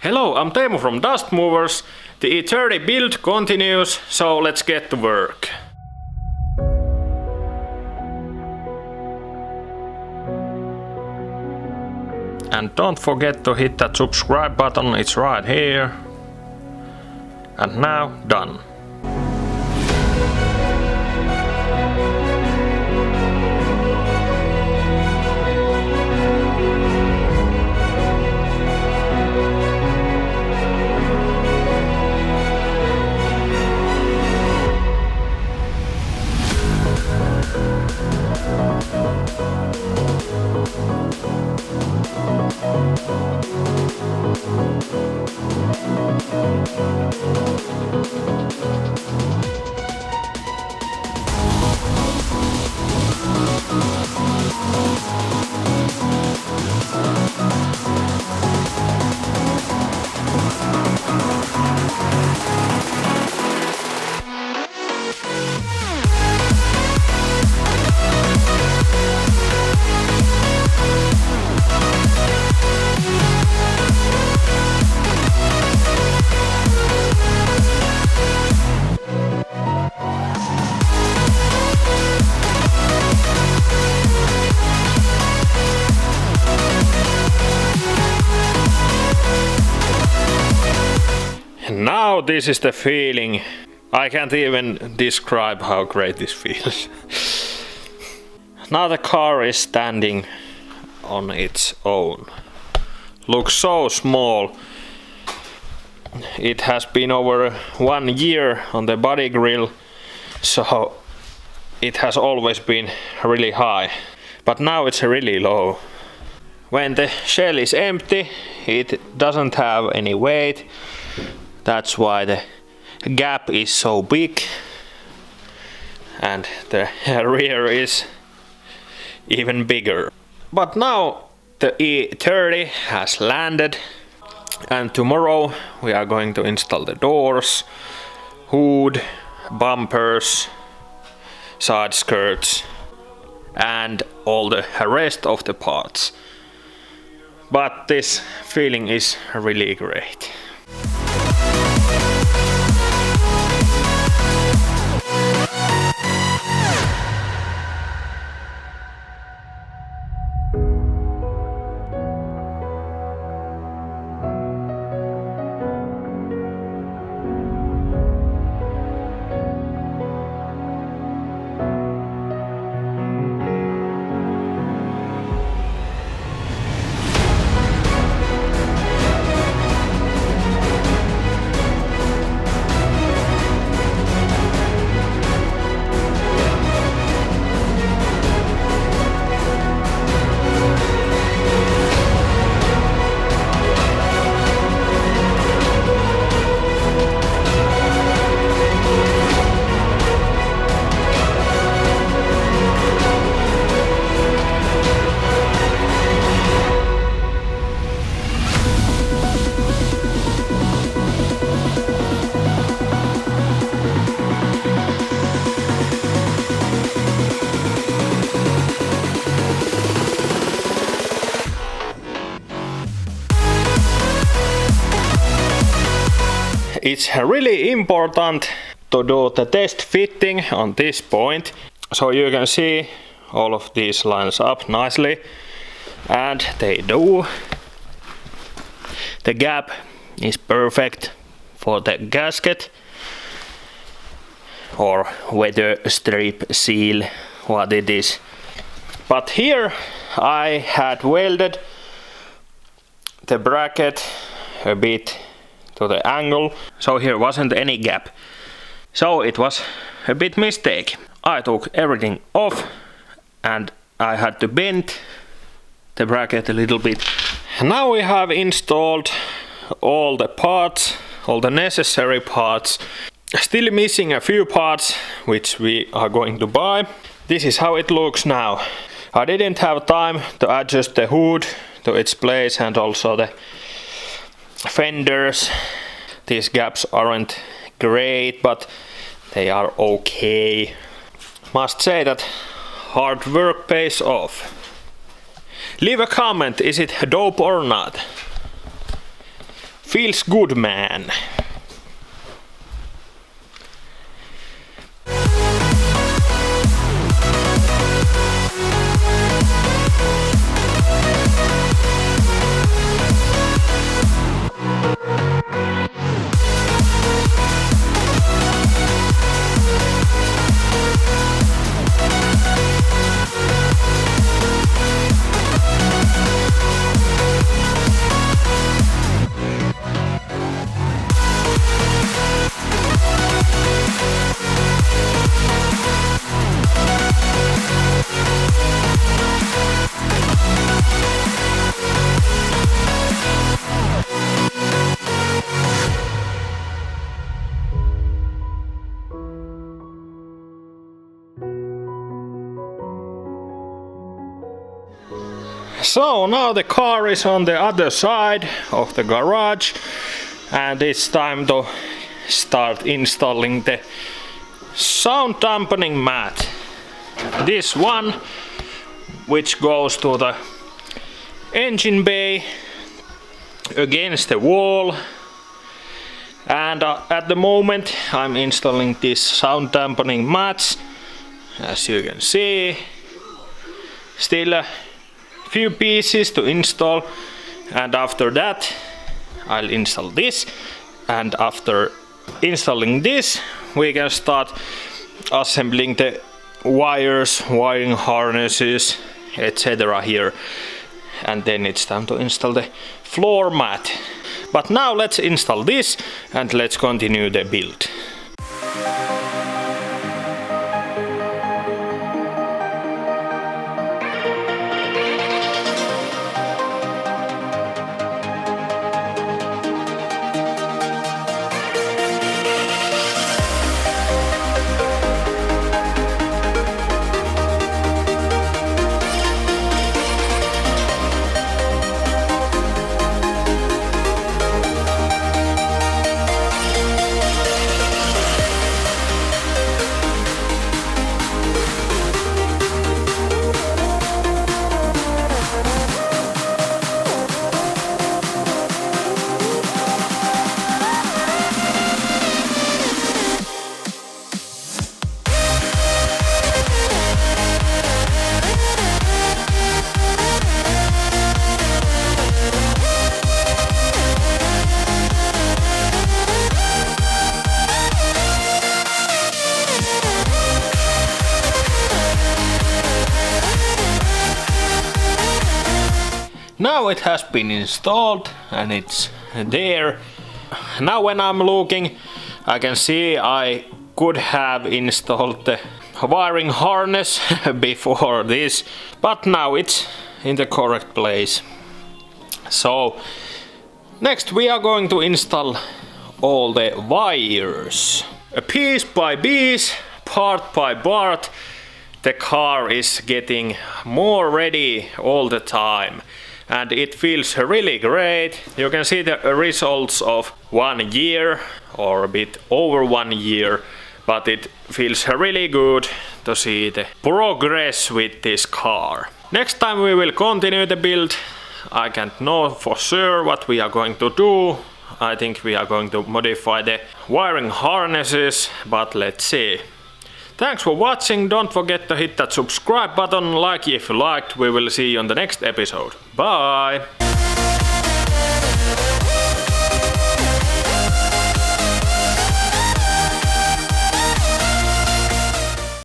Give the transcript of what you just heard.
Hello, I'm Teemu from DUSTMOVERS. The E30 build continues, so let's get to work. And don't forget to hit that subscribe button, it's right here. And now, done. Now this is the feeling. I can't even describe how great this feels. Now the car is standing on its own. Looks so small. It has been over 1 year on the body grille, so it has always been really high. But now it's really low. When the shell is empty, it doesn't have any weight. That's why the gap is so big and the rear is even bigger. But now the E30 has landed and tomorrow we are going to install the doors, hood, bumpers, side skirts and all the rest of the parts. But this feeling is really great. It's really important to do the test fitting on this point, so you can see all of these lines up nicely, and they do. The gap is perfect for the gasket or weather strip seal, what it is. But here I had welded the bracket a bit to the angle, so here wasn't any gap. So it was a bit mistake. I took everything off and I had to bend the bracket a little bit. Now we have installed all the parts, all the necessary parts. Still missing a few parts which we are going to buy. This is how it looks now. I didn't have time to adjust the hood to its place and also the fenders. These gaps aren't great, but they are okay. Must say that hard work pays off. Leave a comment, is it dope or not? Feels good, man. So now the car is on the other side of the garage and it's time to start installing the sound dampening mat. This one, which goes to the engine bay against the wall, and at the moment I'm installing this sound dampening mats. As you can see, still a few pieces to install, and after that I'll install this, and after installing this we can start assembling the wires, wiring harnesses, etc. here, and then it's time to install the floor mat. But now let's install this and let's continue the build. Now it has been installed and it's there. Now when I'm looking, I can see I could have installed the wiring harness before this, but now it's in the correct place. So next we are going to install all the wires. Piece by piece, part by part, the car is getting more ready all the time. And it feels really great. You can see the results of 1 year or a bit over 1 year, but it feels really good to see the progress with this car. Next time we will continue the build. I can't know for sure what we are going to do. I think we are going to modify the wiring harnesses, but let's see. Thanks for watching, don't forget to hit that subscribe button, like if you liked, we will see you on the next episode. Bye!